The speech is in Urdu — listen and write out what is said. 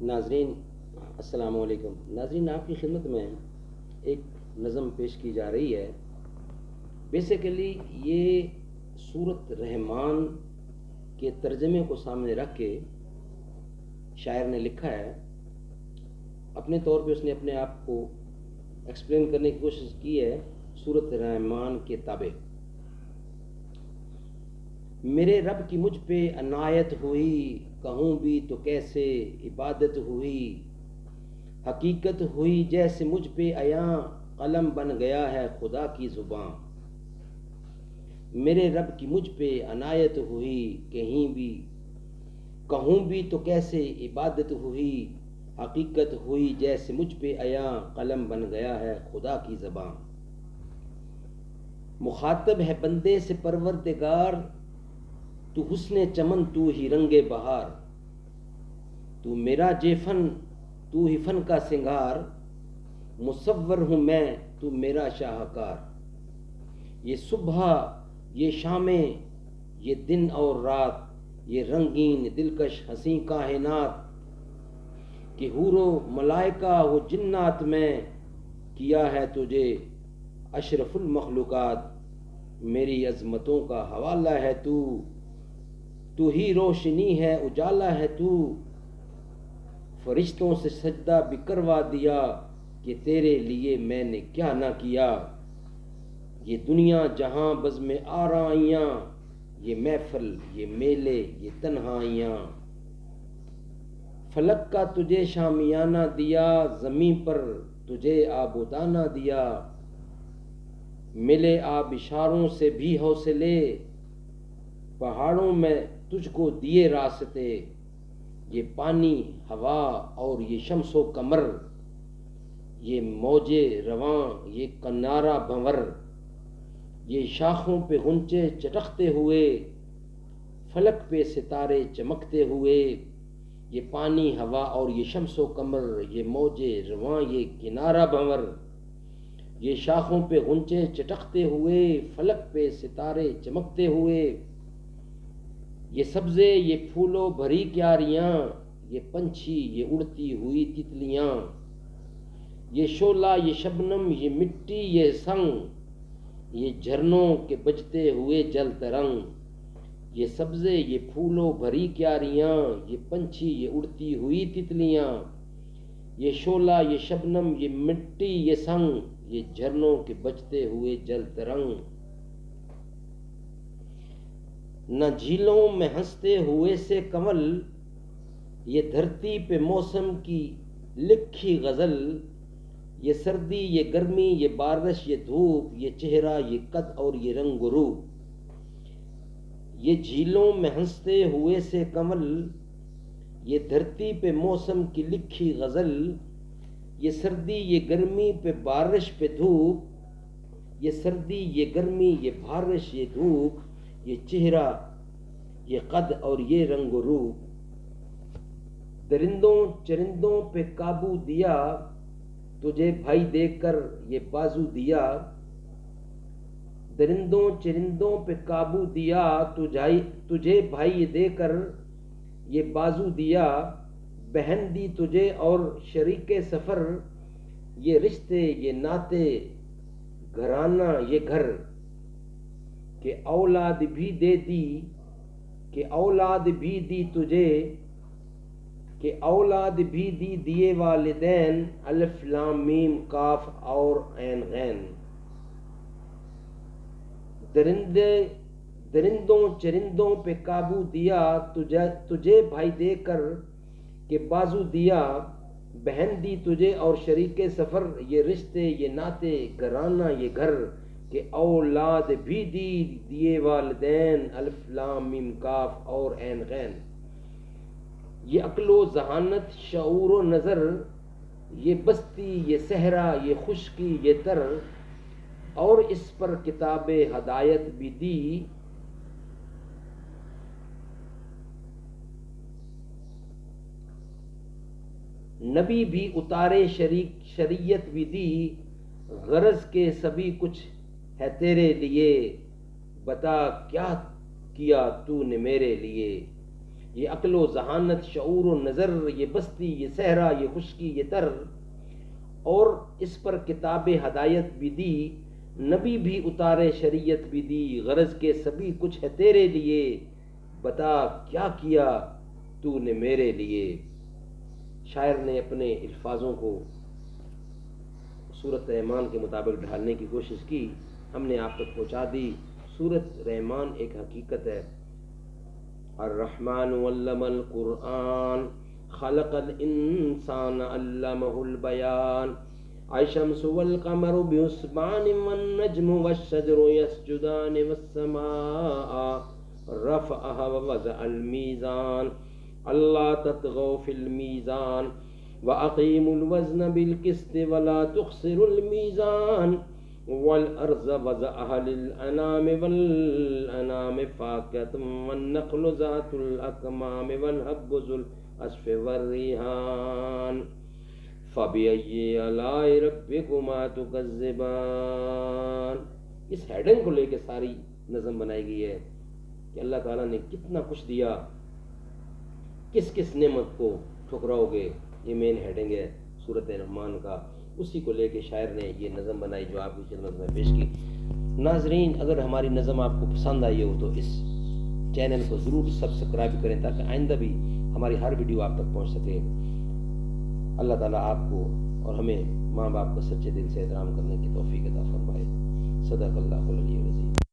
ناظرین السلام علیکم۔ ناظرین، آپ کی خدمت میں ایک نظم پیش کی جا رہی ہے۔ بیسیکلی یہ سورت رحمان کے ترجمے کو سامنے رکھ کے شاعر نے لکھا ہے۔ اپنے طور پہ اس نے اپنے آپ کو ایکسپلین کرنے کی کوشش کی ہے سورت رحمان کے تابع۔ میرے رب کی مجھ پہ عنایت ہوئی، کہوں بھی تو کیسے عبادت ہوئی، حقیقت ہوئی جیسے مجھ پہ عیاں، قلم بن گیا ہے خدا کی زباں۔ میرے رب کی مجھ پہ عنایت ہوئی، کہوں بھی تو کیسے عبادت ہوئی، حقیقت ہوئی جیسے مجھ پہ عیاں، قلم بن گیا ہے خدا کی زباں۔ مخاطب ہے بندے سے پروردگار، تو حسن چمن تو ہی رنگ بہار، تو میرا جیفن تو ہی فن کا سنگار، مصور ہوں میں تو میرا شاہکار۔ یہ صبح یہ شامیں یہ دن اور رات، یہ رنگین دلکش حسین کائنات، کہ حور و ملائکہ و جنات میں کیا ہے تجھے اشرف المخلوقات۔ میری عظمتوں کا حوالہ ہے تو ہی روشنی ہے اجالا ہے تو، فرشتوں سے سجدہ بھی کروا دیا، کہ تیرے لیے میں نے کیا نہ کیا۔ یہ دنیا جہاں بزم آرائیاں، یہ محفل یہ میلے یہ تنہائیاں، فلک کا تجھے شامیانہ دیا، زمین پر تجھے آبودانہ دیا۔ ملے آبشاروں سے بھی حوصلے، پہاڑوں میں تجھ کو دیے راستے۔ یہ پانی ہوا اور یہ شمس و قمر، یہ موجے رواں یہ کنارہ بھنور، یہ شاخوں پہ غنچے چٹکتے ہوئے، فلک پہ ستارے چمکتے ہوئے۔ یہ پانی ہوا اور یہ شمس و قمر، یہ موجے رواں یہ کنارہ بھنور، یہ شاخوں پہ غنچے چٹکتے ہوئے، فلک پہ ستارے چمکتے ہوئے۔ یہ سبزے یہ پھولوں بھری کیاریاں، یہ پنچھی یہ اڑتی ہوئی تتلیاں، یہ شعلہ یہ شبنم یہ مٹی یہ سنگ، یہ جھرنوں کے بجتے ہوئے جل ترنگ۔ یہ سبزے یہ پھولوں بھری کیاریاں، یہ پنچھی یہ اڑتی ہوئی تتلیاں، یہ شعلہ یہ شبنم یہ مٹی یہ سنگ، یہ جھرنوں کے بجتے ہوئے جل ترنگ۔ نہ جھیلوں میں ہنستے ہوئے سے کنول، یہ دھرتی پہ موسم کی لکھی غزل، یہ سردی یہ گرمی یہ بارش یہ دھوپ، یہ چہرہ یہ قد اور یہ رنگ و روپ۔ یہ جھیلوں میں ہنستے ہوئے سے کنول، یہ دھرتی پہ موسم کی لکھی غزل، یہ سردی یہ گرمی پہ بارش پہ دھوپ، یہ سردی یہ گرمی یہ بارش یہ دھوپ، یہ چہرہ یہ قد اور یہ رنگ و روپ۔ درندوں چرندوں پہ قابو دیا، تجھے بھائی دے کر یہ بازو دیا۔ درندوں چرندوں پہ قابو دیا، تجھے بھائی دے کر یہ بازو دیا۔ بہن دی تجھے اور شریک سفر، یہ رشتے یہ ناتے گھرانہ یہ گھر، کہ اولاد بھی دے دی کہ اولاد بھی دی تجھے، کہ اولاد بھی دی دیے والدین، الف لام میم کاف اور عین غین۔ درندوں چرندوں پہ قابو دیا، تجھے بھائی دے کر کہ بازو دیا۔ بہن دی تجھے اور شریک سفر، یہ رشتے یہ ناتے گھرانہ یہ گھر، کہ اولاد بھی دی دیے والدین، الف لام میم کاف اور عین غین۔ یہ عقل و ذہانت شعور و نظر، یہ بستی یہ صحرا یہ خشکی یہ تر، اور اس پر کتاب ہدایت بھی دی۔ نبی بھی اتارے شریعت بھی دی، غرض کے سبھی کچھ ہے تیرے لیے، بتا کیا کیا تو نے میرے لیے۔ یہ عقل و ذہانت، شعور و نظر، یہ بستی، یہ صحرا، یہ خشکی، یہ تر، اور اس پر کتاب ہدایت بھی دی، نبی بھی اتارے شریعت بھی دی، غرض کے سبھی کچھ ہے تیرے لیے، بتا کیا کیا تو نے میرے لیے۔ شاعر نے اپنے الفاظوں کو سورت رحمان کے مطابق ڈھالنے کی کوشش کی، ہم نے آپ تک پہنچا دی۔ سورت رحمان ایک حقیقت ہے۔ الرحمن علم القرآن خلق الانسان علمہ البیان، الشمس والقمر بحسبان والنجم والشجر يسجدان والسماء رفعها ووضع الميزان اللہ تطغوا في الميزان وأقيموا الوزن بالقسط ولا تخسروا الميزان والأرض وضعها للأنام والأنام فاكهة والنخل ذات الأكمام والحب ذو العصف والريحان فبأي آلاء ربكما تكذبان۔ اس ہیڈنگ کو لے کے ساری نظم بنائی گئی ہے کہ اللہ تعالیٰ نے کتنا کچھ دیا، کس کس نعمت کو ٹھکراؤ گے، یہ مین ہیڈنگ ہے سورت رحمان کا۔ اسی کو لے کے شاعر نے یہ نظم بنائی جو آپ کی خدمت میں پیش کی۔ ناظرین، اگر ہماری نظم آپ کو پسند آئی ہو تو اس چینل کو ضرور سبسکرائب کریں تاکہ آئندہ بھی ہماری ہر ویڈیو آپ تک پہنچ سکے۔ اللہ تعالیٰ آپ کو اور ہمیں ماں باپ کا سچے دل سے احترام کرنے کی توفیق عطا فرمائے۔ صدق اللہ العلی العظیم۔